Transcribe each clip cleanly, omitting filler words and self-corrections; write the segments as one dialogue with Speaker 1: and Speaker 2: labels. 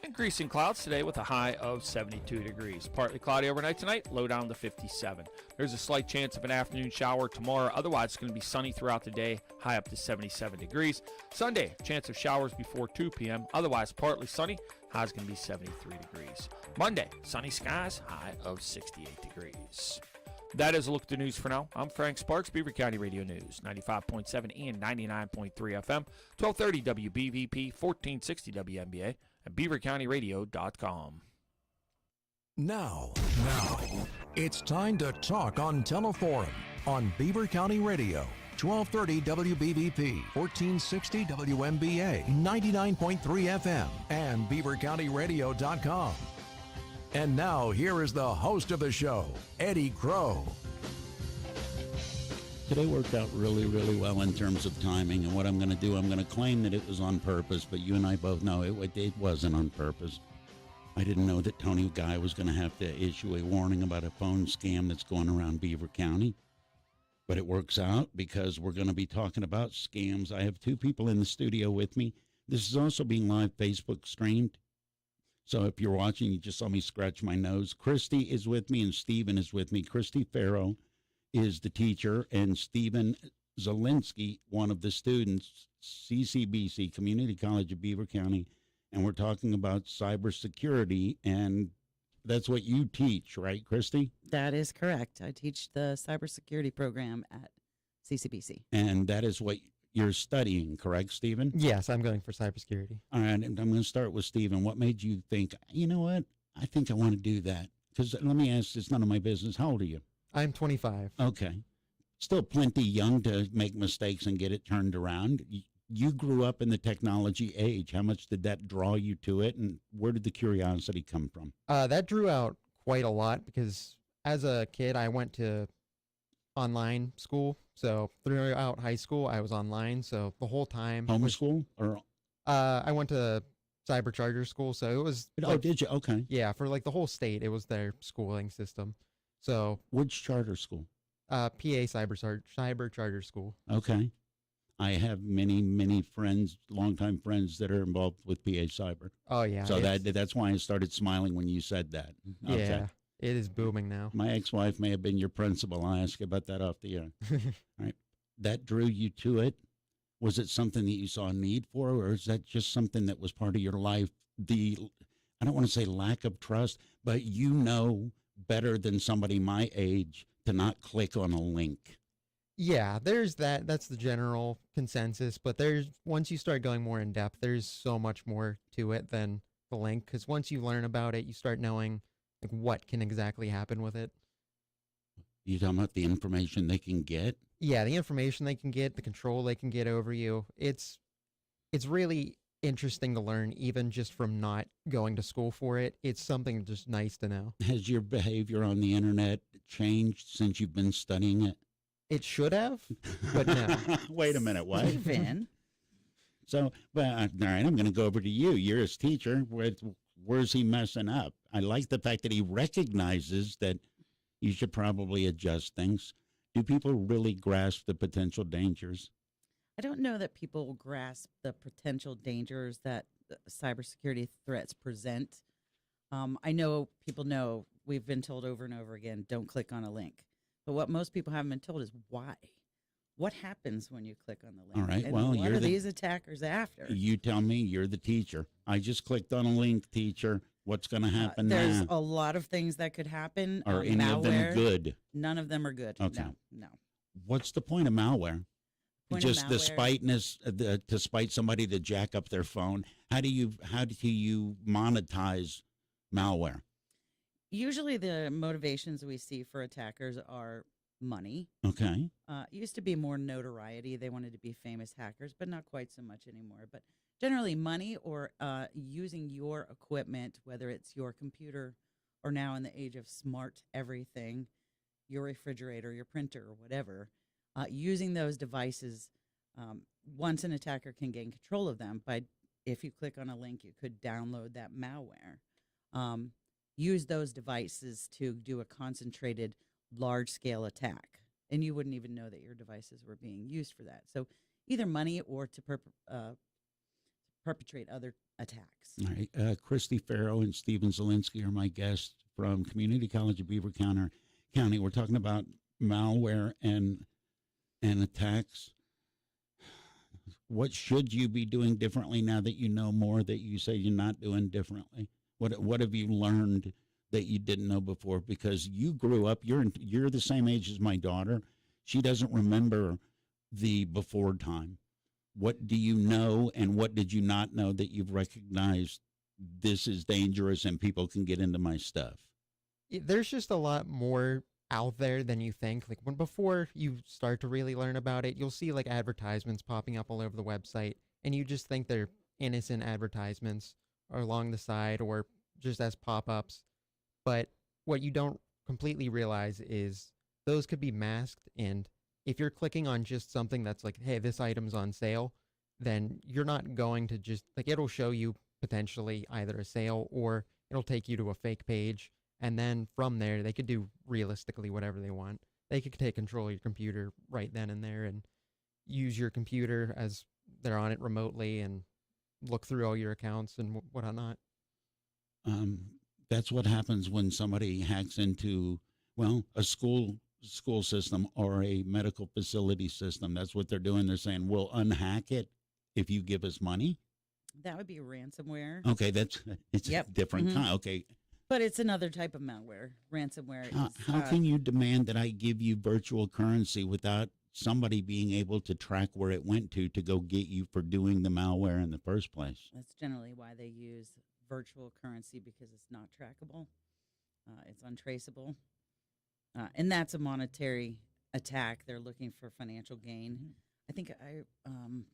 Speaker 1: Increasing clouds today with a high of 72 degrees. Partly cloudy overnight tonight, low down to 57. There's a slight chance of an afternoon shower tomorrow. Otherwise, it's going to be sunny throughout the day, high up to 77 degrees. Sunday, chance of showers before 2 p.m. Otherwise, partly sunny, high is going to be 73 degrees. Monday, sunny skies, high of 68 degrees. That is a look at the news for now. I'm Frank Sparks, Beaver County Radio News, 95.7 and 99.3 FM, 1230 WBVP, 1460 WNBA, and beavercountyradio.com.
Speaker 2: Now, it's time to talk on Teleforum on Beaver County Radio, 1230 WBVP, 1460 WNBA, 99.3 FM, and beavercountyradio.com. And now, here is the host of the show, Eddy Crow.
Speaker 3: Today worked out really, really well in terms of timing, and what I'm going to do, I'm going to claim that it was on purpose, but you and I both know it wasn't on purpose. I didn't know that Tony Guy was going to have to issue a warning about a phone scam that's going around Beaver County, but it works out because we're going to be talking about scams. I have two people in the studio with me. This is also being live Facebook streamed. So if you're watching, you just saw me scratch my nose. Kristi is with me and Stephen is with me. Kristi Farrow is the teacher and Stephen Zalenski, one of the students, CCBC, Community College of Beaver County. And we're talking about cybersecurity, and that's what you teach, right, Kristi?
Speaker 4: That is correct. I teach the cybersecurity program at CCBC.
Speaker 3: And that is what you're studying, correct, Stephen?
Speaker 5: Yes, I'm going for cybersecurity.
Speaker 3: All right, and I'm going to start with Stephen. What made you think, you know what, I think I want to do that? Because let me ask, it's none of my business. How old are you?
Speaker 5: I'm 25.
Speaker 3: Okay. Still plenty young to make mistakes and get it turned around. You grew up in the technology age. How much did that draw you to it, and where did the curiosity come from?
Speaker 5: That drew out quite a lot because as a kid, I went to online school. So throughout high school, I was online. So the whole time.
Speaker 3: Homeschool? Or
Speaker 5: I went to cyber charter school. So it was.
Speaker 3: Oh, did you? Okay.
Speaker 5: Yeah, for like the whole state, it was their schooling system. So.
Speaker 3: Which charter school?
Speaker 5: PA cyber charter school.
Speaker 3: Okay. I have many friends, longtime friends that are involved with PA Cyber.
Speaker 5: Oh, yeah.
Speaker 3: So that's why I started smiling when you said that. Okay.
Speaker 5: Yeah, it is booming now.
Speaker 3: My ex-wife may have been your principal. I'll ask you about that off the air. All right. That drew you to it? Was it something that you saw a need for, or is that just something that was part of your life? I don't want to say lack of trust, but you know better than somebody my age to not click on a link.
Speaker 5: Yeah, there's that. That's the general consensus. But once you start going more in depth, there's so much more to it than the link. Because once you learn about it, you start knowing like what can exactly happen with it.
Speaker 3: You talking about the information they can get?
Speaker 5: Yeah, the information they can get, the control they can get over you. It's really interesting to learn, even just from not going to school for it. It's something just nice to know.
Speaker 3: Has your behavior on the internet changed since you've been studying it?
Speaker 5: It should have, but no.
Speaker 3: Wait a minute, what?
Speaker 4: Steven.
Speaker 3: So, well, all right, I'm going to go over to you. You're his teacher. Where's he messing up? I like the fact that he recognizes that you should probably adjust things. Do people really grasp the potential dangers?
Speaker 4: I don't know that people grasp the potential dangers that cybersecurity threats present. I know people know, we've been told over and over again, don't click on a link. But what most people haven't been told is why. What happens when you click on the link?
Speaker 3: All right,
Speaker 4: and
Speaker 3: well,
Speaker 4: what are these attackers after?
Speaker 3: You tell me. You're the teacher. I just clicked on a link, teacher. What's going to happen
Speaker 4: There's
Speaker 3: now?
Speaker 4: a lot of things that could happen.
Speaker 3: Are any
Speaker 4: malware,
Speaker 3: of them good?
Speaker 4: None of them are good.
Speaker 3: Okay.
Speaker 4: No.
Speaker 3: What's the point of malware?
Speaker 4: Just
Speaker 3: the spiteness, to spite somebody to jack up their phone. How do you monetize malware?
Speaker 4: Usually the motivations we see for attackers are money.
Speaker 3: Okay.
Speaker 4: It used to be more notoriety. They wanted to be famous hackers, but not quite so much anymore. But generally money or using your equipment, whether it's your computer or now in the age of smart everything, your refrigerator, your printer, or whatever, using those devices, once an attacker can gain control of them, if you click on a link, you could download that malware. Use those devices to do a concentrated, large-scale attack, and you wouldn't even know that your devices were being used for that. So either money or to perpetrate other attacks.
Speaker 3: All right. Kristi, Farrow, and Stephen Zalenski are my guests from Community College of Beaver County. We're talking about malware and attacks. What should you be doing differently now that you know more that you say you're not doing differently? What have you learned that you didn't know before? Because you grew up, you're the same age as my daughter. She doesn't remember the before time. What do you know, and what did you not know that you've recognized this is dangerous and people can get into my stuff?
Speaker 5: There's just a lot more out there than you think. Like before you start to really learn about it, you'll see like advertisements popping up all over the website, and you just think they're innocent advertisements or along the side or just as pop-ups. But what you don't completely realize is those could be masked, and if you're clicking on just something that's like, hey, this item's on sale, then you're not going to just, like, it'll show you potentially either a sale or it'll take you to a fake page. And then from there, they could do realistically whatever they want. They could take control of your computer right then and there and use your computer as they're on it remotely and look through all your accounts and whatnot.
Speaker 3: That's what happens when somebody hacks into, well, a school system or a medical facility system. That's what they're doing. They're saying, we'll unhack it if you give us money.
Speaker 4: That would be ransomware.
Speaker 3: Okay, it's
Speaker 4: Yep.
Speaker 3: a different
Speaker 4: Mhm.
Speaker 3: kind. Okay.
Speaker 4: But it's another type of malware. Ransomware
Speaker 3: How
Speaker 4: is,
Speaker 3: can you demand that I give you virtual currency without somebody being able to track where it went to go get you for doing the malware in the first place?
Speaker 4: that's generally why they use virtual currency, because it's not trackable. It's untraceable. And that's a monetary attack. They're looking for financial gain. I think I'm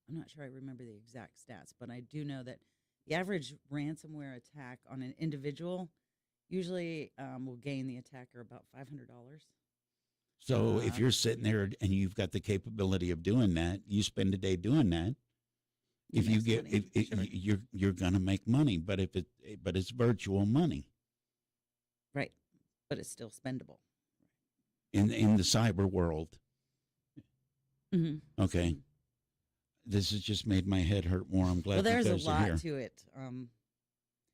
Speaker 4: not sure I remember the exact stats, but I do know that the average ransomware attack on an individual usually will gain the attacker about $500.
Speaker 3: So if you're sitting there and you've got the capability of doing that, you spend a day doing that. If you
Speaker 4: makes
Speaker 3: get,
Speaker 4: money, sure.
Speaker 3: you're gonna make money, but it's virtual money
Speaker 4: Right. But it's still spendable.
Speaker 3: in the cyber world.
Speaker 4: Mm-hmm.
Speaker 3: Okay, this has just made my head hurt more. I'm glad.
Speaker 4: Well, there's a
Speaker 3: because of here.
Speaker 4: lot to it.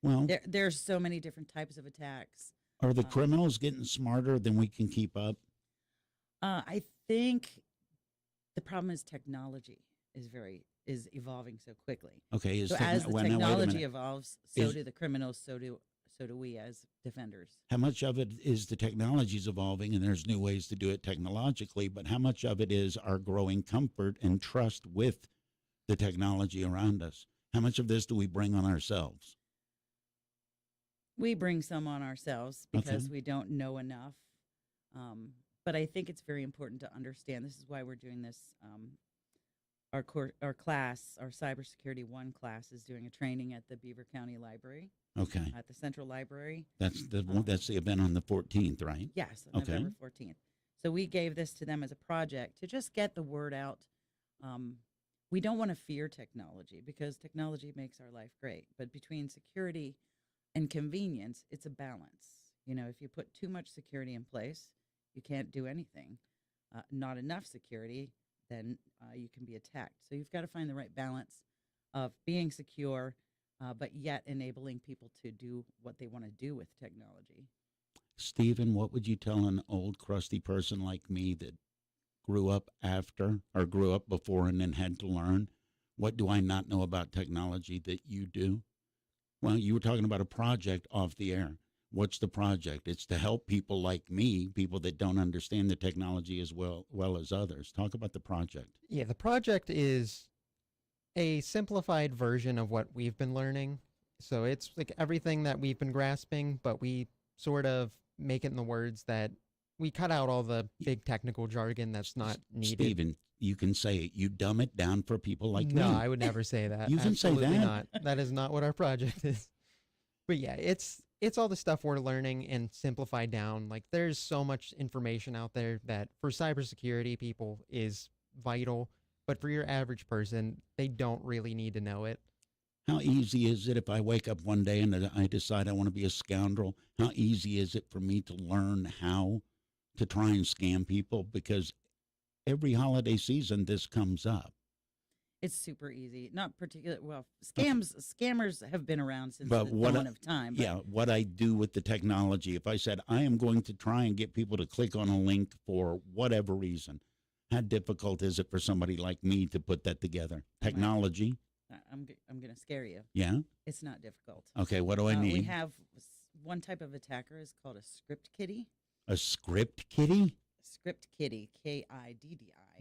Speaker 3: Well,
Speaker 4: There's so many different types of attacks.
Speaker 3: are the criminals getting smarter than we can keep up?
Speaker 4: I think the problem is technology is evolving so quickly.
Speaker 3: Okay,
Speaker 4: So as the technology evolves, so
Speaker 3: Is-
Speaker 4: do the criminals, so do we as defenders.
Speaker 3: how much of it is the technology's evolving and there's new ways to do it technologically, but how much of it is our growing comfort and trust with the technology around us? How much of this do we bring on ourselves?
Speaker 4: We bring some on ourselves because
Speaker 3: Okay.
Speaker 4: we don't know enough. But I think it's very important to understand. This is why we're doing this. Our class, our Cybersecurity 1 class, is doing a training at the Beaver County Library,
Speaker 3: Okay,
Speaker 4: at the Central Library.
Speaker 3: that's the event on the 14th, right?
Speaker 4: Yes,
Speaker 3: Okay.
Speaker 4: November 14th. So we gave this to them as a project to just get the word out. We don't want to fear technology because technology makes our life great. But between security and convenience, it's a balance. If you put too much security in place, you can't do anything. Not enough security, then you can be attacked. So you've got to find the right balance of being secure, but yet enabling people to do what they want to do with technology.
Speaker 3: Stephen, what would you tell an old crusty person like me that grew up after or grew up before and then had to learn? What do I not know about technology that you do? Well, you were talking about a project off the air. What's the project? It's to help people like me, people that don't understand the technology as well as others. Talk about the project.
Speaker 5: Yeah, the project is a simplified version of what we've been learning. So it's like everything that we've been grasping, but we sort of make it in the words that we cut out all the big technical jargon that's not needed.
Speaker 3: Stephen, you can say it. You dumb it down for people like
Speaker 5: No,
Speaker 3: me.
Speaker 5: I would never say that.
Speaker 3: You can say
Speaker 5: Absolutely
Speaker 3: that.
Speaker 5: not. That is not what our project is. But yeah, it's all the stuff we're learning and simplified down. Like there's so much information out there that for cybersecurity people is vital, but for your average person, they don't really need to know it.
Speaker 3: How easy is it if I wake up one day and I decide I want to be a scoundrel? How easy is it for me to learn how to try and scam people? Because every holiday season this comes up.
Speaker 4: It's super easy. Not particular. Well, scammers have been around since
Speaker 3: But
Speaker 4: the
Speaker 3: what
Speaker 4: dawn of time. But
Speaker 3: Yeah, what I do with the technology, if I said I am going to try and get people to click on a link for whatever reason, how difficult is it for somebody like me to put that together? Technology?
Speaker 4: I'm going to scare you.
Speaker 3: Yeah.
Speaker 4: It's not difficult.
Speaker 3: Okay, what do I need?
Speaker 4: We have one type of attacker is called a script kiddie.
Speaker 3: A script kitty?
Speaker 4: Script kiddie, Kiddi.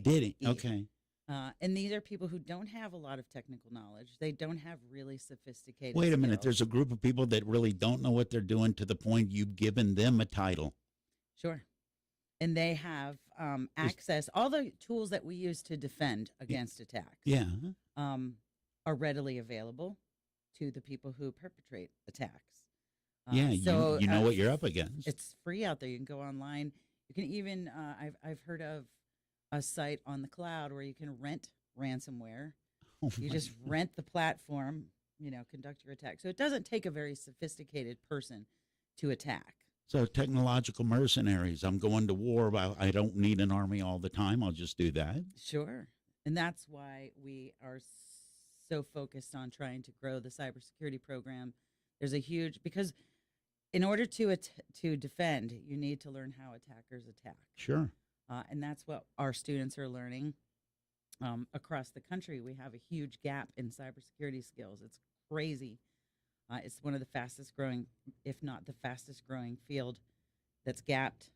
Speaker 3: Did it? Okay.
Speaker 4: And these are people who don't have a lot of technical knowledge. They don't have really sophisticated
Speaker 3: Wait a minute.
Speaker 4: skills.
Speaker 3: There's a group of people that really don't know what they're doing to the point you've given them a title.
Speaker 4: Sure. And they have access. All the tools that we use to defend against attacks
Speaker 3: Yeah.
Speaker 4: are readily available to the people who perpetrate attacks.
Speaker 3: Yeah,
Speaker 4: so
Speaker 3: you know what you're up against.
Speaker 4: It's free out there. You can go online. You can even I've heard of a site on the cloud where you can rent ransomware.
Speaker 3: Oh
Speaker 4: You
Speaker 3: my
Speaker 4: just
Speaker 3: God.
Speaker 4: rent the platform, conduct your attack. So it doesn't take a very sophisticated person to attack.
Speaker 3: So technological mercenaries. I'm going to war. I don't need an army all the time. I'll just do that.
Speaker 4: Sure. And that's why we are so focused on trying to grow the cybersecurity program. There's a huge, because in order to defend, you need to learn how attackers attack.
Speaker 3: Sure.
Speaker 4: And that's what our students are learning across the country. We have a huge gap in cybersecurity skills. It's crazy. It's one of the fastest growing, if not the fastest growing field that's gapped.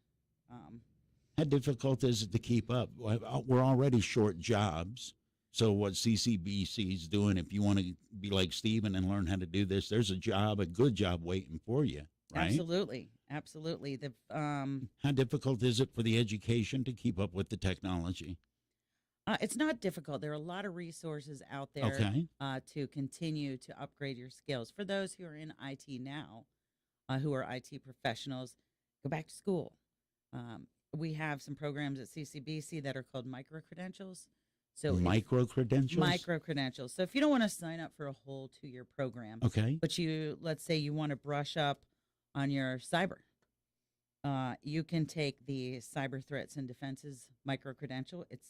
Speaker 3: How difficult is it to keep up? We're already short jobs. So what CCBC is doing, if you want to be like Steven and learn how to do this, there's a good job waiting for you, right?
Speaker 4: Absolutely. Absolutely.
Speaker 3: How difficult is it for the education to keep up with the technology?
Speaker 4: It's not difficult. There are a lot of resources out there
Speaker 3: Okay.
Speaker 4: to continue to upgrade your skills. For those who are in IT now, who are IT professionals, go back to school. We have some programs at CCBC that are called micro-credentials. So
Speaker 3: Micro-credentials?
Speaker 4: Micro-credentials. So if you don't want to sign up for a whole 2-year program,
Speaker 3: Okay.
Speaker 4: but let's say you want to brush up on your cyber, you can take the Cyber Threats and Defenses micro-credential. It's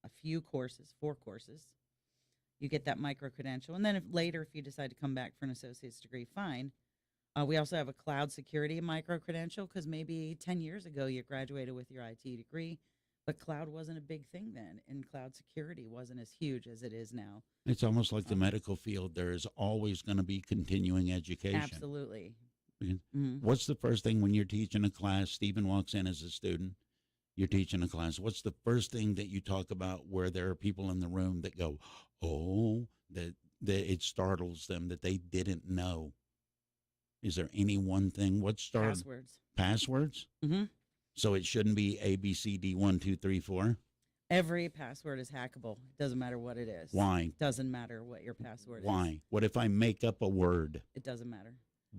Speaker 4: a few courses, 4 courses. You get that micro-credential. And then later, if you decide to come back for an associate's degree, fine. We also have a cloud security micro-credential because maybe 10 years ago you graduated with your IT degree, but cloud wasn't a big thing then, and cloud security wasn't as huge as it is now.
Speaker 3: It's almost like the medical field. There is always going to be continuing education.
Speaker 4: Absolutely.
Speaker 3: What's the first thing when you're teaching a class? Stephen walks in as a student. You're teaching a class. What's the first thing that you talk about where there are people in the room that go, oh, that it startles them that they didn't know? Is there any one thing? What starts?
Speaker 4: Passwords.
Speaker 3: Passwords?
Speaker 4: Mm-hmm.
Speaker 3: So it shouldn't be ABCD 1 2 3 4.
Speaker 4: Every password is hackable. It doesn't matter what it is.
Speaker 3: Why?
Speaker 4: Doesn't matter what your password is.
Speaker 3: Why? What if I make up a word?
Speaker 4: It doesn't matter.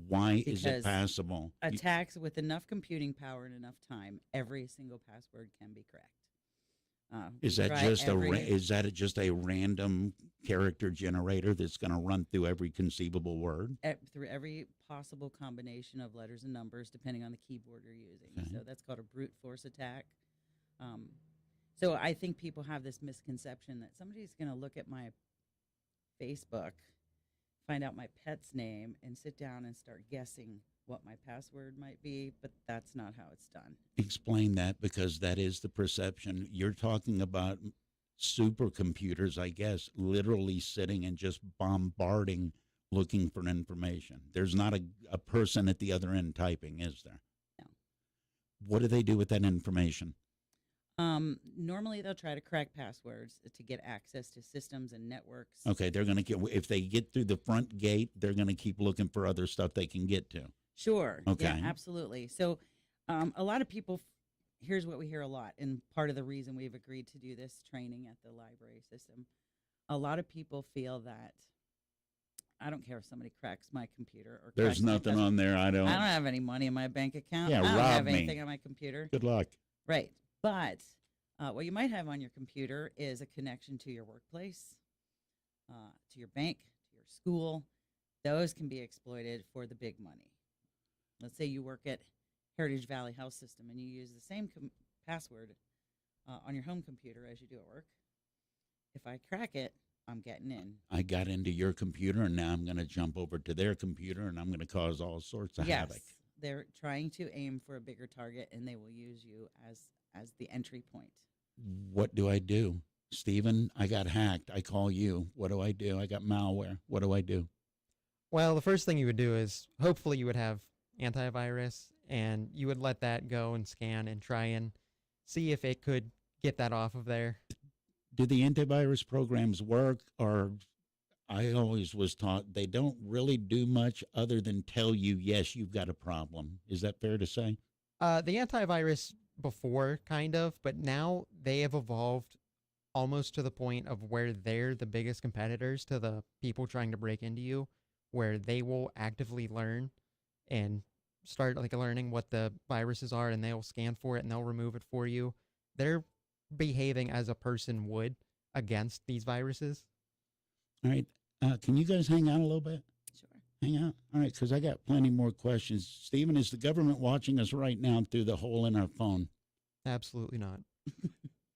Speaker 3: Why is it
Speaker 4: Because
Speaker 3: passable?
Speaker 4: Attacks with enough computing power and enough time, every single password can be cracked.
Speaker 3: Is
Speaker 4: we
Speaker 3: that
Speaker 4: try
Speaker 3: just a random character generator that's going to run through every conceivable word?
Speaker 4: through every possible combination of letters and numbers, depending on the keyboard you're using.
Speaker 3: Okay.
Speaker 4: So that's called a brute force attack. So I think people have this misconception that somebody's going to look at my Facebook, find out my pet's name, and sit down and start guessing what my password might be, but that's not how it's done.
Speaker 3: Explain that, because that is the perception. You're talking about supercomputers, I guess, literally sitting and just bombarding, looking for information. There's not a person at the other end typing, is there?
Speaker 4: No.
Speaker 3: What do they do with that information?
Speaker 4: Normally they'll try to crack passwords to get access to systems and networks.
Speaker 3: Okay, they're going to if they get through the front gate, they're going to keep looking for other stuff they can get to.
Speaker 4: Sure.
Speaker 3: Okay.
Speaker 4: Yeah, absolutely. So a lot of people, here's what we hear a lot, and part of the reason we've agreed to do this training at the library system. A lot of people feel that I don't care if somebody cracks my computer or
Speaker 3: There's
Speaker 4: cracks my
Speaker 3: nothing
Speaker 4: password.
Speaker 3: on there. I don't
Speaker 4: have any money in my bank account.
Speaker 3: Yeah,
Speaker 4: I don't
Speaker 3: rob
Speaker 4: have
Speaker 3: me.
Speaker 4: anything on my computer.
Speaker 3: Good luck.
Speaker 4: Right. But what you might have on your computer is a connection to your workplace, to your bank, to your school. Those can be exploited for the big money. Let's say you work at Heritage Valley Health System and you use the same password on your home computer as you do at work. If I crack it, I'm getting in.
Speaker 3: I got into your computer, and now I'm going to jump over to their computer, and I'm going to cause all sorts of havoc.
Speaker 4: They're trying to aim for a bigger target, and they will use you as the entry point.
Speaker 3: What do I do? Stephen, I got hacked. I call you. What do I do? I got malware. What do I do?
Speaker 5: Well, the first thing you would do is hopefully you would have antivirus, and you would let that go and scan and try and see if it could get that off of there.
Speaker 3: Do the antivirus programs work? Or I always was taught they don't really do much other than tell you, yes, you've got a problem. Is that fair to say?
Speaker 5: The antivirus before, kind of, but now they have evolved almost to the point of where they're the biggest competitors to the people trying to break into you, where they will actively learn and start like learning what the viruses are, and they'll scan for it and they'll remove it for you. They're behaving as a person would against these viruses.
Speaker 3: All right. Can you guys hang out a little bit?
Speaker 4: Sure.
Speaker 3: Hang out. All right, because I got plenty more questions. Stephen, is the government watching us right now through the hole in our phone?
Speaker 5: Absolutely not.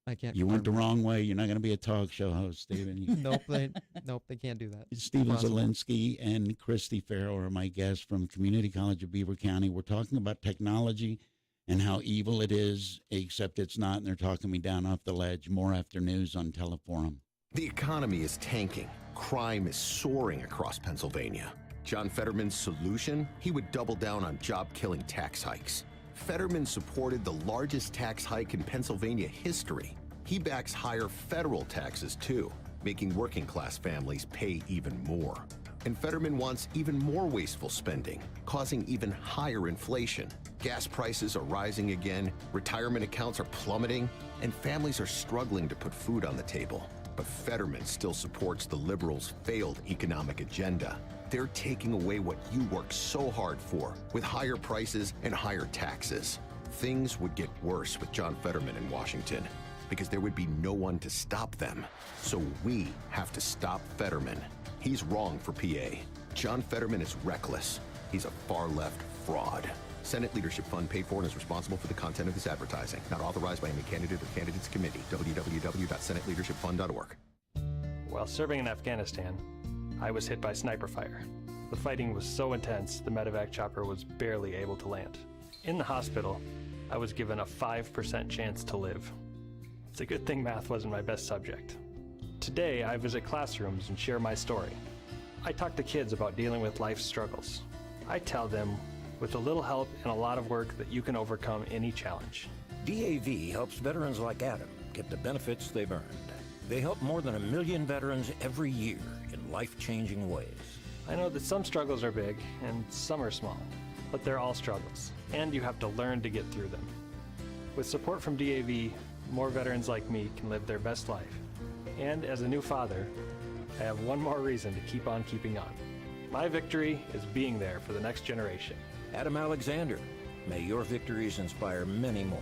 Speaker 5: I can't.
Speaker 3: You went the
Speaker 5: confirm
Speaker 3: wrong way. You're not going to be a talk show host, Stephen.
Speaker 5: that. Nope, they can't do that.
Speaker 3: Stephen
Speaker 5: Possible.
Speaker 3: Zalenski and Kristi Farrow are my guests from Community College of Beaver County. We're talking about technology and how evil it is, except it's not, and they're talking me down off the ledge. More after news on Teleforum.
Speaker 6: The economy is tanking. Crime is soaring across Pennsylvania. John Fetterman's solution? He would double down on job-killing tax hikes. Fetterman supported the largest tax hike in Pennsylvania history. He backs higher federal taxes, too, making working-class families pay even more. And Fetterman wants even more wasteful spending, causing even higher inflation. Gas prices are rising again, retirement accounts are plummeting, and families are struggling to put food on the table. But Fetterman still supports the liberals' failed economic agenda. They're taking away what you worked so hard for, with higher prices and higher taxes. Things would get worse with John Fetterman in Washington, because there would be no one to stop them. So we have to stop Fetterman. He's wrong for PA. John Fetterman is reckless. He's a far-left fraud. Senate Leadership Fund paid for and is responsible for the content of this advertising. Not authorized by any candidate or candidates committee. www.senateleadershipfund.org.
Speaker 7: While serving in Afghanistan, I was hit by sniper fire. The fighting was so intense, the medevac chopper was barely able to land. In the hospital, I was given a 5% chance to live. It's a good thing math wasn't my best subject. Today, I visit classrooms and share my story. I talk to kids about dealing with life's struggles. I tell them, with a little help and a lot of work, that you can overcome any challenge.
Speaker 8: DAV helps veterans like Adam get the benefits they've earned. They help more than 1 million veterans every year in life-changing ways.
Speaker 7: I know that some struggles are big and some are small, but they're all struggles, and you have to learn to get through them. With support from DAV, more veterans like me can live their best life. And as a new father, I have one more reason to keep on keeping on. My victory is being there for the next generation.
Speaker 8: Adam Alexander, may your victories inspire many more.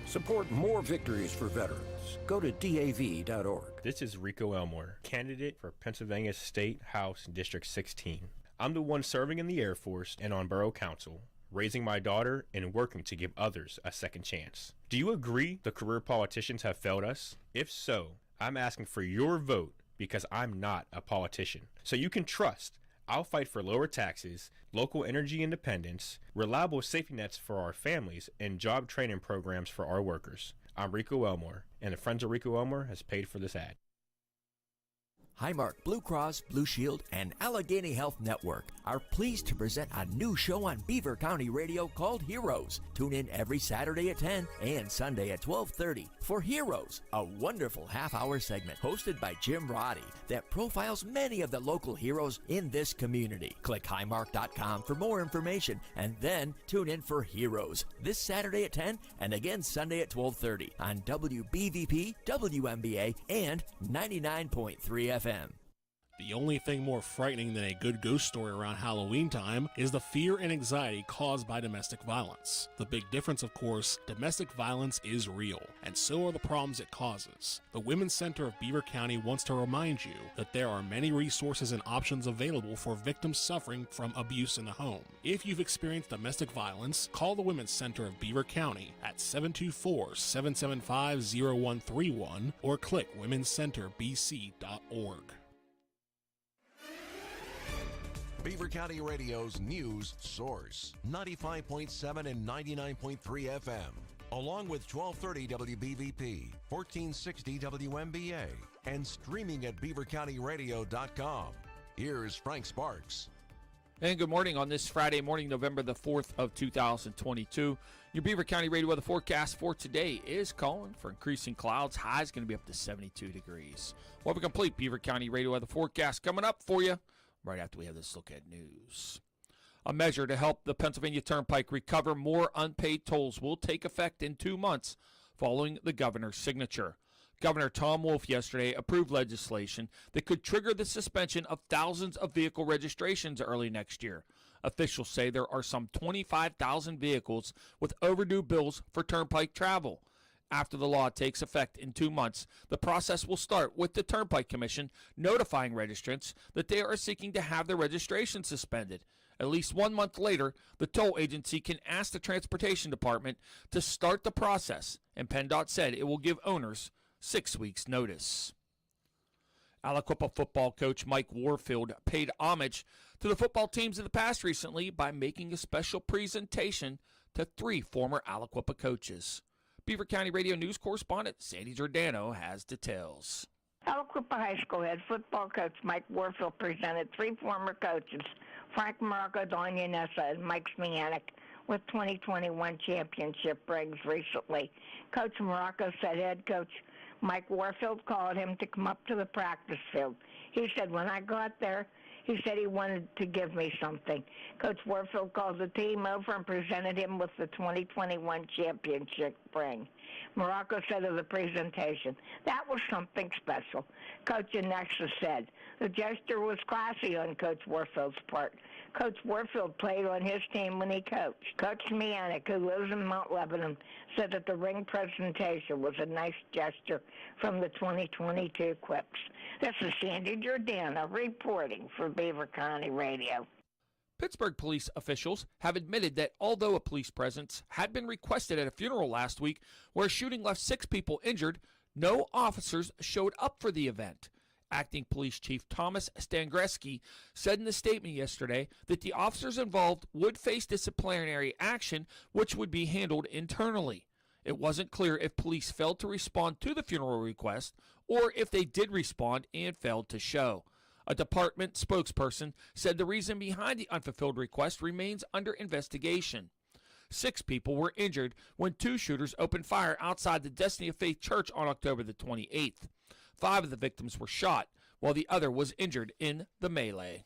Speaker 8: Support more victories for veterans. Go to DAV.org.
Speaker 9: This is Rico Elmore, candidate for Pennsylvania State House District 16. I'm the one serving in the Air Force and on Borough Council, raising my daughter and working to give others a second chance. Do you agree the career politicians have failed us? If so, I'm asking for your vote because I'm not a politician. So you can trust I'll fight for lower taxes, local energy independence, reliable safety nets for our families, and job training programs for our workers. I'm Rico Elmore, and the Friends of Rico Elmore has paid for this ad.
Speaker 10: Highmark Blue Cross, Blue Shield, and Allegheny Health Network are pleased to present a new show on Beaver County Radio called Heroes. Tune in every Saturday at 10 and Sunday at 12:30 for Heroes, a wonderful half-hour segment hosted by Jim Roddy that profiles many of the local heroes in this community. Click highmark.com for more information and then tune in for Heroes this Saturday at 10 and again Sunday at 12:30 on WBVP, WMBA, and 99.3 FM.
Speaker 11: The only thing more frightening than a good ghost story around Halloween time is the fear and anxiety caused by domestic violence. The big difference, of course, domestic violence is real, and so are the problems it causes. The Women's Center of Beaver County wants to remind you that there are many resources and options available for victims suffering from abuse in the home. If you've experienced domestic violence, call the Women's Center of Beaver County at 724-775-0131 or click womenscenterbc.org.
Speaker 2: Beaver County Radio's news source, 95.7 and 99.3 FM, along with 1230 WBVP, 1460 WMBA, and streaming at beavercountyradio.com. Here's Frank Sparks.
Speaker 1: And good morning on this Friday morning, November the 4th of 2022. Your Beaver County Radio weather forecast for today is calling for increasing clouds. High is going to be up to 72 degrees. We'll have a complete Beaver County Radio weather forecast coming up for you right after we have this look at news. A measure to help the Pennsylvania Turnpike recover more unpaid tolls will take effect in 2 months following the governor's signature. Governor Tom Wolf yesterday approved legislation that could trigger the suspension of thousands of vehicle registrations early next year. Officials say there are some 25,000 vehicles with overdue bills for Turnpike travel. After the law takes effect in 2 months, the process will start with the Turnpike Commission notifying registrants that they are seeking to have their registration suspended. At least 1 month later, the toll agency can ask the Transportation Department to start the process, and PennDOT said it will give owners 6 weeks' notice. Aliquippa football coach Mike Warfield paid homage to the football teams of the past recently by making a special presentation to 3 former Aliquippa coaches. Beaver County Radio News correspondent Sandy Giordano has details.
Speaker 12: Aliquippa High School head football coach Mike Warfield presented 3 former coaches, Frank Morocco, Donya Nessa, and Mike Smianik, with 2021 championship rings recently. Coach Morocco said head coach Mike Warfield called him to come up to the practice field. He said, when I got there, he said he wanted to give me something. Coach Warfield called the team over and presented him with the 2021 championship ring. Morocco said of the presentation, that was something special. Coach Anexa said, the gesture was classy on Coach Warfield's part. Coach Warfield played on his team when he coached. Coach Mianik, who lives in Mount Lebanon, said that the ring presentation was a nice gesture from the 2022 Quips. This is Sandy Giordano reporting for Beaver County Radio.
Speaker 1: Pittsburgh police officials have admitted that although a police presence had been requested at a funeral last week where a shooting left 6 people injured, no officers showed up for the event. Acting Police Chief Thomas Stangreski said in a statement yesterday that the officers involved would face disciplinary action, which would be handled internally. It wasn't clear if police failed to respond to the funeral request or if they did respond and failed to show. A department spokesperson said the reason behind the unfulfilled request remains under investigation. 6 people were injured when 2 shooters opened fire outside the Destiny of Faith Church on October the 28th. 5 of the victims were shot, while the other was injured in the melee.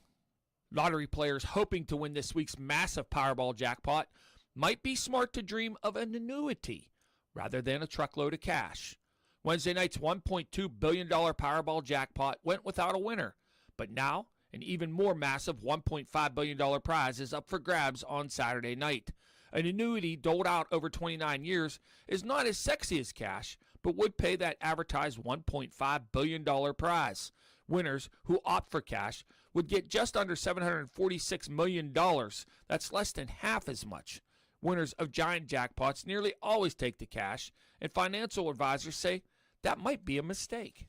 Speaker 1: Lottery players hoping to win this week's massive Powerball jackpot might be smart to dream of an annuity rather than a truckload of cash. Wednesday night's $1.2 billion Powerball jackpot went without a winner, but now an even more massive $1.5 billion prize is up for grabs on Saturday night. An annuity doled out over 29 years is not as sexy as cash, but would pay that advertised $1.5 billion prize. Winners who opt for cash would get just under $746 million. That's less than half as much. Winners of giant jackpots nearly always take the cash, and financial advisors say that might be a mistake.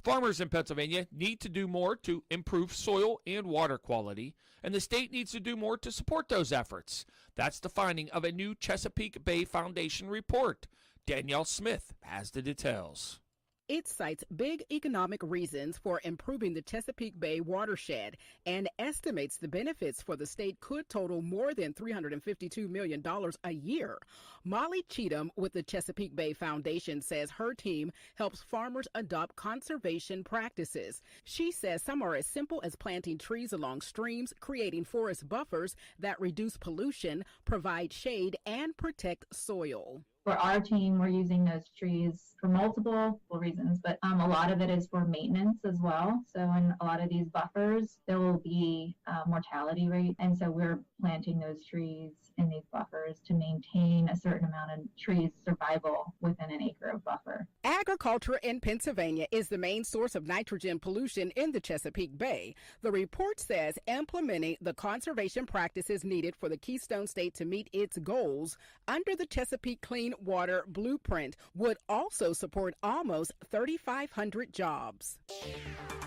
Speaker 1: Farmers in Pennsylvania need to do more to improve soil and water quality, and the state needs to do more to support those efforts. That's the finding of a new Chesapeake Bay Foundation report. Danielle Smith has the details.
Speaker 13: It cites big economic reasons for improving the Chesapeake Bay watershed and estimates the benefits for the state could total more than $352 million a year. Molly Cheatham with the Chesapeake Bay Foundation says her team helps farmers adopt conservation practices. She says some are as simple as planting trees along streams, creating forest buffers that reduce pollution, provide shade, and protect soil.
Speaker 14: For our team, we're using those trees for multiple reasons, but a lot of it is for maintenance as well. So in a lot of these buffers, there will be a mortality rate. And so we're planting those trees in these buffers to maintain a certain amount of trees survival within an acre of buffer.
Speaker 13: Agriculture in Pennsylvania is the main source of nitrogen pollution in the Chesapeake Bay. The report says implementing the conservation practices needed for the Keystone State to meet its goals under the Chesapeake Clean Water Blueprint would also support almost 3,500 jobs.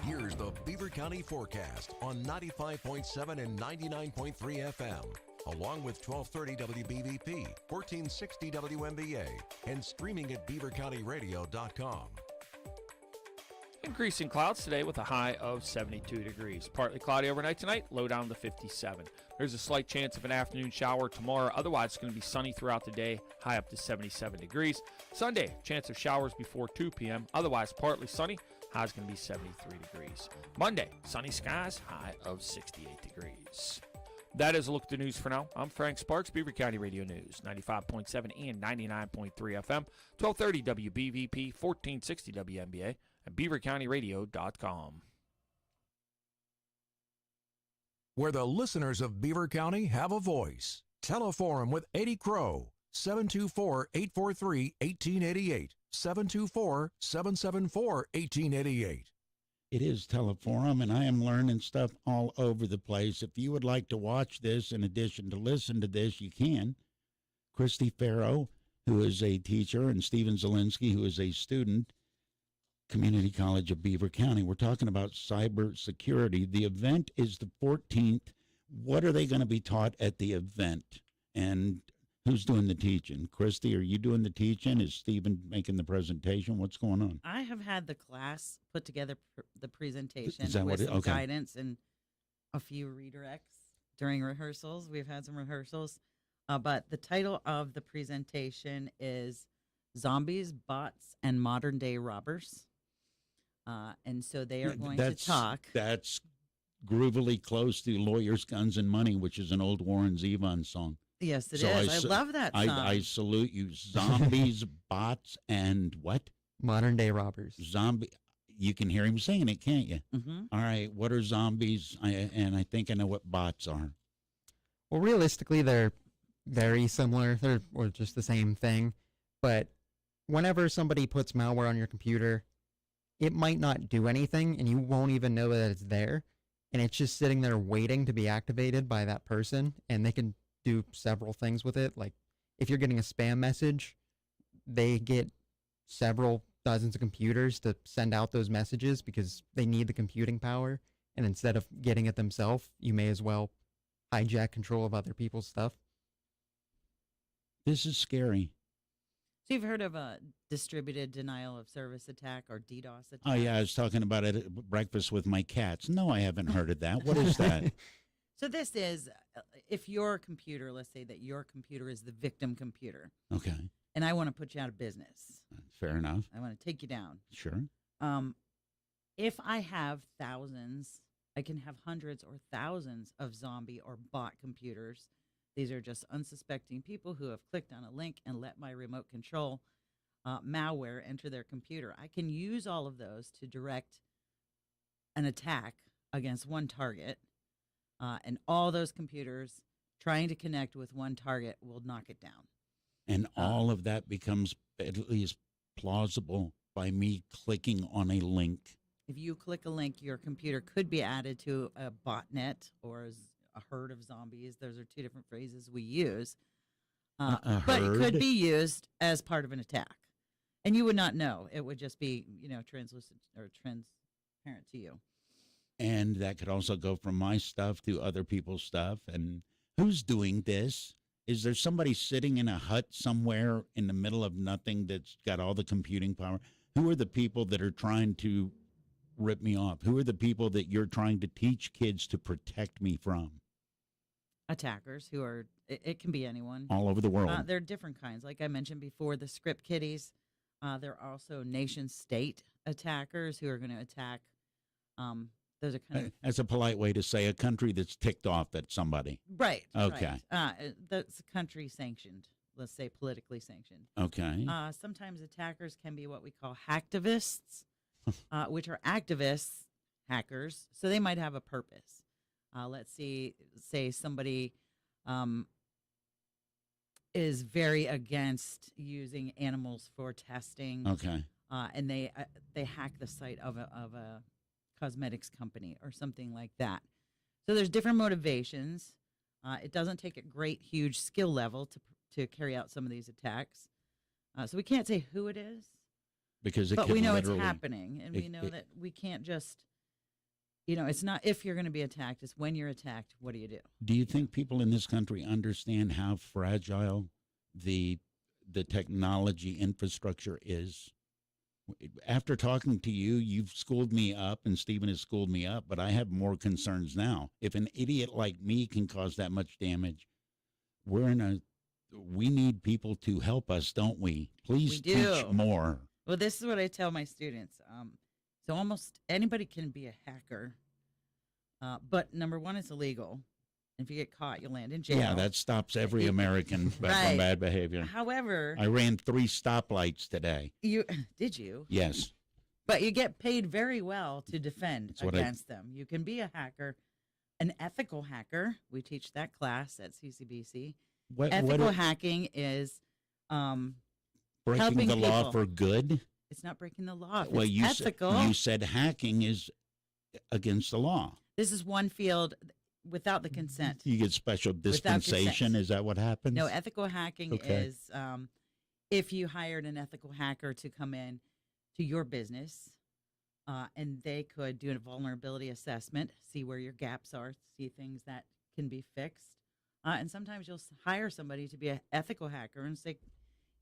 Speaker 2: Here's the Beaver County forecast on 95.7 and 99.3 FM, along with 1230 WBVP, 1460 WMBA, and streaming at beavercountyradio.com.
Speaker 1: Increasing clouds today with a high of 72 degrees. Partly cloudy overnight tonight, low down to 57. There's a slight chance of an afternoon shower tomorrow. Otherwise, it's going to be sunny throughout the day, high up to 77 degrees. Sunday, chance of showers before 2 p.m. Otherwise, partly sunny, high is going to be 73 degrees. Monday, sunny skies, high of 68 degrees. That is a look at the news for now. I'm Frank Sparks, Beaver County Radio News, 95.7 and 99.3 FM, 1230 WBVP, 1460 WMBA, and beavercountyradio.com.
Speaker 2: Where the listeners of Beaver County have a voice. Teleforum with Eddy Crow, 724-843-1888, 724-774-1888.
Speaker 3: It is Teleforum, and I am learning stuff all over the place. If you would like to watch this in addition to listen to this, you can. Kristi Farrow, who is a teacher, and Stephen Zalenski, who is a student, Community College of Beaver County. We're talking about cybersecurity. The event is the 14th. What are they going to be taught at the event? And who's doing the teaching? Kristi, are you doing the teaching? Is Stephen making the presentation? What's going on?
Speaker 4: I have had the class put together the presentation
Speaker 3: Is that
Speaker 4: with
Speaker 3: what
Speaker 4: some
Speaker 3: okay.
Speaker 4: guidance and a few redirects during rehearsals. We've had some rehearsals. But the title of the presentation is Zombies, Bots, and Modern Day Robbers. And so they are going to talk.
Speaker 3: That's groovily close to Lawyers, Guns, and Money, which is an old Warren Zevon song.
Speaker 4: Yes, it is. I love that song.
Speaker 3: I salute you. Zombies, bots, and what?
Speaker 5: Modern day robbers.
Speaker 3: Zombie. You can hear him saying it, can't you?
Speaker 4: Mm-hmm.
Speaker 3: All right. What are zombies? And I think I know what bots are.
Speaker 5: Well, realistically, they're very similar. Or just the same thing. But whenever somebody puts malware on your computer, it might not do anything, and you won't even know that it's there. And it's just sitting there waiting to be activated by that person, and they can do several things with it. Like, if you're getting a spam message, they get several dozens of computers to send out those messages because they need the computing power. And instead of getting it themselves, you may as well hijack control of other people's stuff.
Speaker 3: This is scary.
Speaker 4: So you've heard of a distributed denial of service attack or DDoS attack?
Speaker 3: Oh, yeah. I was talking about it at breakfast with my cats. No, I haven't heard of that. What is that?
Speaker 4: So this is, if your computer, let's say that your computer is the victim computer.
Speaker 3: Okay.
Speaker 4: And I want to put you out of business.
Speaker 3: Fair enough.
Speaker 4: I want to take you down.
Speaker 3: Sure.
Speaker 4: If I have thousands, I can have hundreds or thousands of zombie or bot computers. These are just unsuspecting people who have clicked on a link and let my remote control malware enter their computer. I can use all of those to direct an attack against one target, and all those computers trying to connect with one target will knock it down.
Speaker 3: And all of that becomes at least plausible by me clicking on a link.
Speaker 4: If you click a link, your computer could be added to a botnet or a herd of zombies. Those are two different phrases we use. But it could be used as part of an attack. And you would not know. It would just be, translucent or transparent to you.
Speaker 3: And that could also go from my stuff to other people's stuff. And who's doing this? Is there somebody sitting in a hut somewhere in the middle of nothing that's got all the computing power? Who are the people that are trying to rip me off? Who are the people that you're trying to teach kids to protect me from?
Speaker 4: Attackers who are, it can be anyone.
Speaker 3: All over the world.
Speaker 4: There are different kinds. Like I mentioned before, the script kiddies. There are also nation-state attackers who are going to attack. Those are kind of...
Speaker 3: That's a polite way to say a country that's ticked off at somebody.
Speaker 4: Right.
Speaker 3: Okay.
Speaker 4: Right. That's country-sanctioned let's say politically sanctioned.
Speaker 3: Okay.
Speaker 4: Sometimes attackers can be what we call hacktivists, which are activists, hackers. So they might have a purpose. Let's say somebody is very against using animals for testing.
Speaker 3: Okay.
Speaker 4: And they hack the site of a cosmetics company or something like that. So there's different motivations. It doesn't take a great, huge skill level to carry out some of these attacks. So we can't say who it is,
Speaker 3: Because
Speaker 4: but we know it's
Speaker 3: literally-
Speaker 4: happening, and we know that we can't just, it's not if you're going to be attacked, it's when you're attacked, what do you do?
Speaker 3: Do you think people in this country understand how fragile the technology infrastructure is? After talking to you, you've schooled me up, and Stephen has schooled me up, but I have more concerns now. If an idiot like me can cause that much damage, we need people to help us, don't we? Please
Speaker 4: We
Speaker 3: teach
Speaker 4: do.
Speaker 3: more.
Speaker 4: Well, this is what I tell my students. So almost anybody can be a hacker, but number one, it's illegal. If you get caught, you land in jail.
Speaker 3: Yeah, that stops every American from
Speaker 4: Right.
Speaker 3: bad behavior.
Speaker 4: However,
Speaker 3: I ran 3 stoplights today.
Speaker 4: Did you?
Speaker 3: Yes.
Speaker 4: But you get paid very well to defend
Speaker 3: That's what
Speaker 4: against them. You can be a hacker, an ethical hacker. We teach that class at CCBC. Ethical hacking is
Speaker 3: breaking
Speaker 4: helping
Speaker 3: the law
Speaker 4: people.
Speaker 3: for good?
Speaker 4: It's not breaking the law. If
Speaker 3: Well,
Speaker 4: it's ethical.
Speaker 3: you said hacking is against the law.
Speaker 4: This is one field without the consent.
Speaker 3: You get special
Speaker 4: Without consent.
Speaker 3: dispensation. Is that what happens?
Speaker 4: No, ethical hacking
Speaker 3: Okay.
Speaker 4: is if you hired an ethical hacker to come in to your business, and they could do a vulnerability assessment, see where your gaps are, see things that can be fixed. And sometimes you'll hire somebody to be an ethical hacker and say,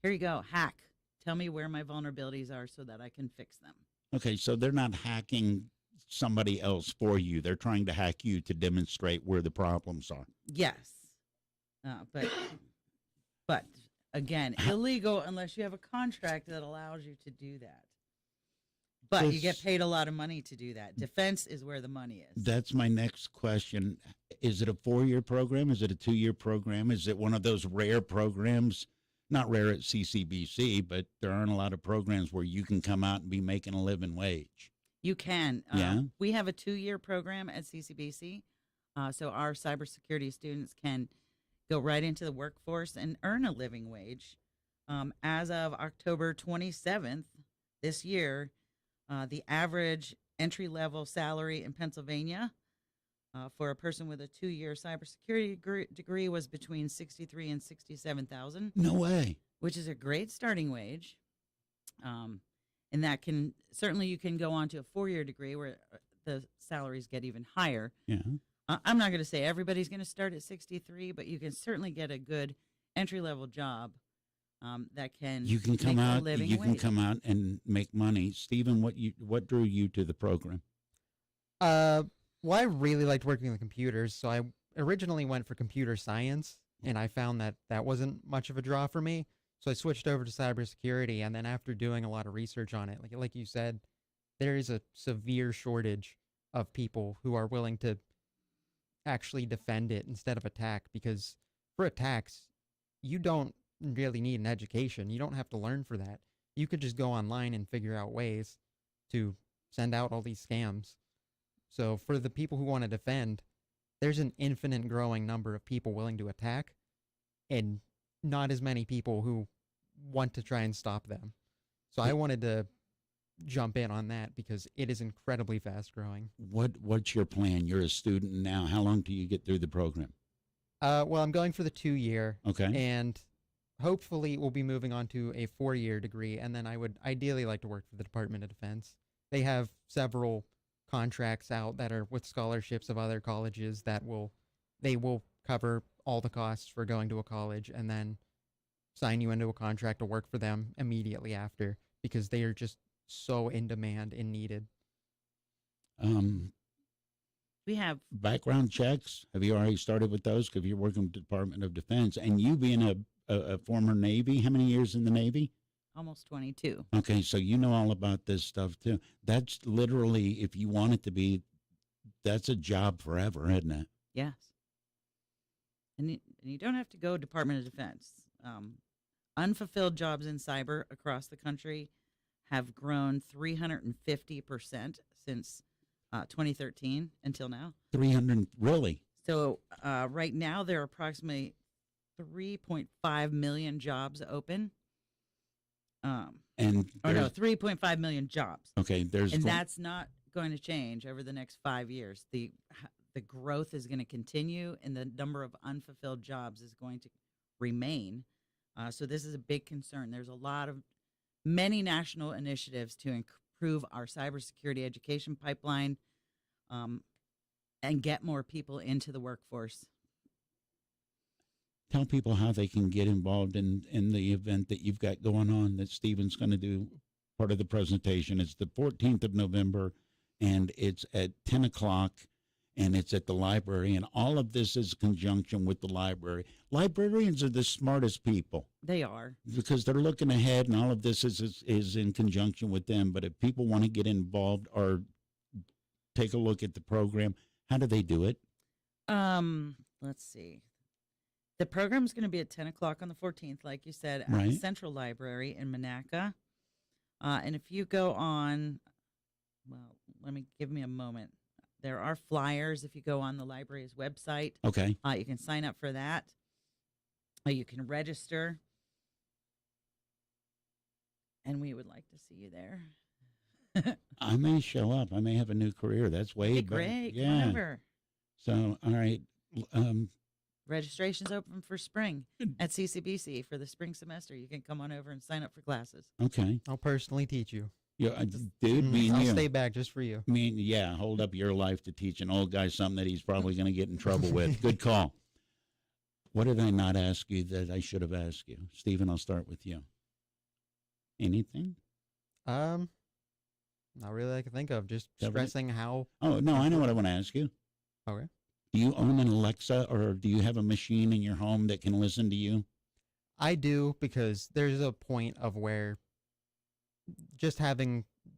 Speaker 4: here you go, hack. Tell me where my vulnerabilities are so that I can fix them.
Speaker 3: Okay, so they're not hacking somebody else for you. They're trying to hack you to demonstrate where the problems are.
Speaker 4: Yes. But again, illegal unless you have a contract that allows you to do that. But you get paid a lot of money to do that. Defense is where the money is.
Speaker 3: That's my next question. Is it a 4-year program? Is it a 2-year program? Is it one of those rare programs? Not rare at CCBC, but there aren't a lot of programs where you can come out and be making a living wage.
Speaker 4: You can.
Speaker 3: Yeah.
Speaker 4: We have a 2-year program at CCBC. So our cybersecurity students can go right into the workforce and earn a living wage. As of October 27th this year, the average entry-level salary in Pennsylvania for a person with a 2-year cybersecurity degree was between $63,000 and $67,000.
Speaker 3: No way.
Speaker 4: Which is a great starting wage. And that can certainly, you can go on to a 4-year degree where the salaries get even higher.
Speaker 3: Yeah.
Speaker 4: I'm not going to say everybody's going to start at 63, but you can certainly get a good entry-level job that can
Speaker 3: You can come
Speaker 4: make a
Speaker 3: out.
Speaker 4: living
Speaker 3: You can
Speaker 4: wage.
Speaker 3: come out and make money. Stephen, what drew you to the program?
Speaker 5: Well, I really liked working with computers, so I originally went for computer science, and I found that that wasn't much of a draw for me. So I switched over to cybersecurity, and then after doing a lot of research on it, like you said, there is a severe shortage of people who are willing to actually defend it instead of attack, because for attacks, you don't really need an education. You don't have to learn for that. You could just go online and figure out ways to send out all these scams. So for the people who want to defend, there's an infinite growing number of people willing to attack, and not as many people who want to try and stop them. So I wanted to jump in on that because it is incredibly fast growing.
Speaker 3: What's your plan? You're a student now. How long do you get through the program?
Speaker 5: Well, I'm going for the 2-year.
Speaker 3: Okay.
Speaker 5: And hopefully we'll be moving on to a 4-year degree, and then I would ideally like to work for the Department of Defense. They have several contracts out that are with scholarships of other colleges that they will cover all the costs for going to a college and then sign you into a contract to work for them immediately after, because they are just so in demand and needed.
Speaker 4: We have
Speaker 3: Background checks. Have you already started with those? Because you're working with the Department of Defense, and you being a former Navy, how many years in the Navy?
Speaker 4: almost 22.
Speaker 3: Okay, so you know all about this stuff too. That's literally, if you want it to be, that's a job forever, isn't it?
Speaker 4: Yes. And you don't have to go Department of Defense. unfulfilled jobs in cyber across the country have grown 350% since 2013 until now.
Speaker 3: 300, really?
Speaker 4: So right now there are approximately 3.5 million jobs open.
Speaker 3: And
Speaker 4: 3.5 million jobs.
Speaker 3: Okay,
Speaker 4: and that's not going to change over the next 5 years. The growth is going to continue, and the number of unfulfilled jobs is going to remain. So this is a big concern. There's many national initiatives to improve our cybersecurity education pipeline, and get more people into the workforce.
Speaker 3: Tell people how they can get involved in the event that you've got going on that Stephen's going to do part of the presentation. It's the 14th of November, and it's at 10 o'clock, and it's at the library, and all of this is in conjunction with the library. Librarians are the smartest people.
Speaker 4: They are.
Speaker 3: Because they're looking ahead, and all of this is in conjunction with them. But if people want to get involved or take a look at the program, how do they do it?
Speaker 4: Let's see. The program is going to be at 10 o'clock on the 14th, like you said, at the Central Library in Monaca. And if you go on, well, give me a moment. There are flyers if you go on the library's website.
Speaker 3: Okay.
Speaker 4: You can sign up for that. You can register. And we would like to see you there.
Speaker 3: I may show up. I may have a new career. That's way better.
Speaker 4: Great.
Speaker 3: Yeah.
Speaker 4: Come over.
Speaker 3: So, all right.
Speaker 4: Registration's open for spring at CCBC for the spring semester. You can come on over and sign up for classes.
Speaker 3: Okay.
Speaker 5: I'll personally teach you.
Speaker 3: Yeah, dude, me and
Speaker 5: I'll
Speaker 3: you.
Speaker 5: stay back just for you.
Speaker 3: Hold up your life to teach an old guy something that he's probably going to get in trouble with. Good call. What did I not ask you that I should have asked you? Stephen, I'll start with you. Anything?
Speaker 5: Not really I can think of. Just stressing how.
Speaker 3: Oh, no, I know what I want to ask you.
Speaker 5: Okay.
Speaker 3: Do you own an Alexa, or do you have a machine in your home that can listen to you?
Speaker 5: I do, because there's a point of where just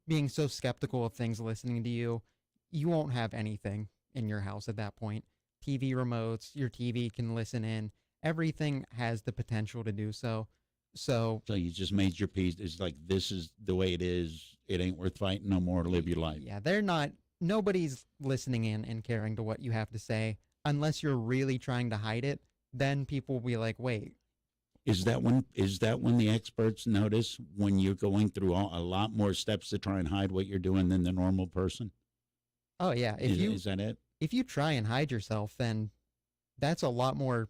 Speaker 5: being so skeptical of things listening to you, you won't have anything in your house at that point. TV remotes, your TV can listen in. Everything has the potential to do so. So
Speaker 3: you just made your peace. It's like, this is the way it is. It ain't worth fighting no more. Live your life.
Speaker 5: Yeah, nobody's listening in and caring to what you have to say unless you're really trying to hide it. Then people will be like, wait.
Speaker 3: Is that when the experts notice when you're going through a lot more steps to try and hide what you're doing than the normal person?
Speaker 5: Oh, yeah.
Speaker 3: Is that it?
Speaker 5: If you try and hide yourself, then that's a lot more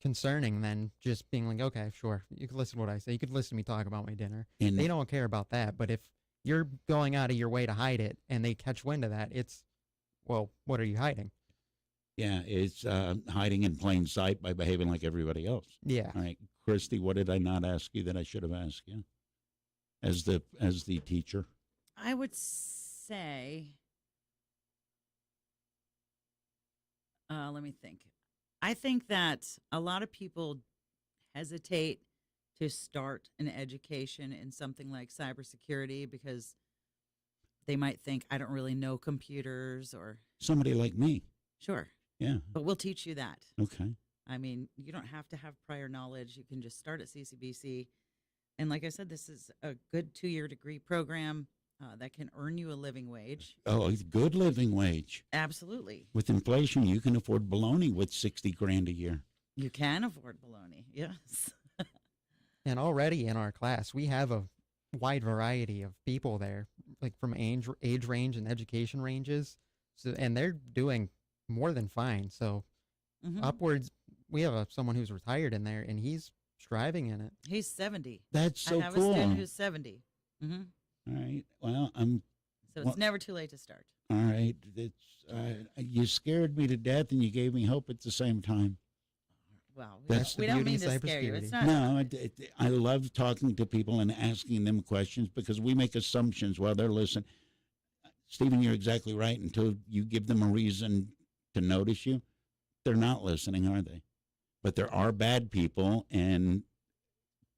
Speaker 5: concerning than just being like, okay, sure, you can listen to what I say. You could listen to me talk about my dinner. And they don't care about that. But if you're going out of your way to hide it and they catch wind of that, it's, well, what are you hiding?
Speaker 3: Yeah, it's hiding in plain sight by behaving like everybody else.
Speaker 5: Yeah.
Speaker 3: All right, Kristi, what did I not ask you that I should have asked you as the teacher?
Speaker 4: I would say, let me think. I think that a lot of people hesitate to start an education in something like cybersecurity because they might think, I don't really know computers, or
Speaker 3: somebody like me.
Speaker 4: Sure.
Speaker 3: Yeah.
Speaker 4: But we'll teach you that.
Speaker 3: Okay.
Speaker 4: I mean, you don't have to have prior knowledge. You can just start at CCBC. And like I said, this is a good 2-year degree program that can earn you a living wage.
Speaker 3: Oh, a good living wage.
Speaker 4: Absolutely.
Speaker 3: With inflation, you can afford bologna with $60,000 a year.
Speaker 4: You can afford bologna, yes.
Speaker 5: And already in our class, we have a wide variety of people there, like from age range and education ranges. So, and they're doing more than fine. So upwards, we have someone who's retired in there, and he's striving in it.
Speaker 4: He's 70.
Speaker 3: That's so cool.
Speaker 4: I have a student who's 70. Mm-hmm.
Speaker 3: All right. Well,
Speaker 4: So it's never too late to start.
Speaker 3: All right. You scared me to death, and you gave me hope at the same time.
Speaker 4: Well,
Speaker 3: That's
Speaker 4: we don't mean to scare you. It's not.
Speaker 3: No, I love talking to people and asking them questions because we make assumptions while they're listening. Stephen, you're exactly right. Until you give them a reason to notice you, they're not listening, are they? But there are bad people, and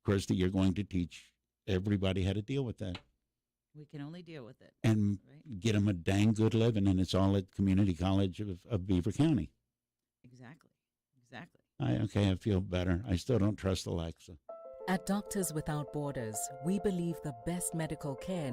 Speaker 3: Kristi, you're going to teach everybody how to deal with that.
Speaker 4: We can only deal with it.
Speaker 3: And get them a dang good living, and it's all at Community College of Beaver County.
Speaker 4: Exactly.
Speaker 3: I feel better. I still don't trust Alexa.
Speaker 15: At Doctors Without Borders, we believe the best medical care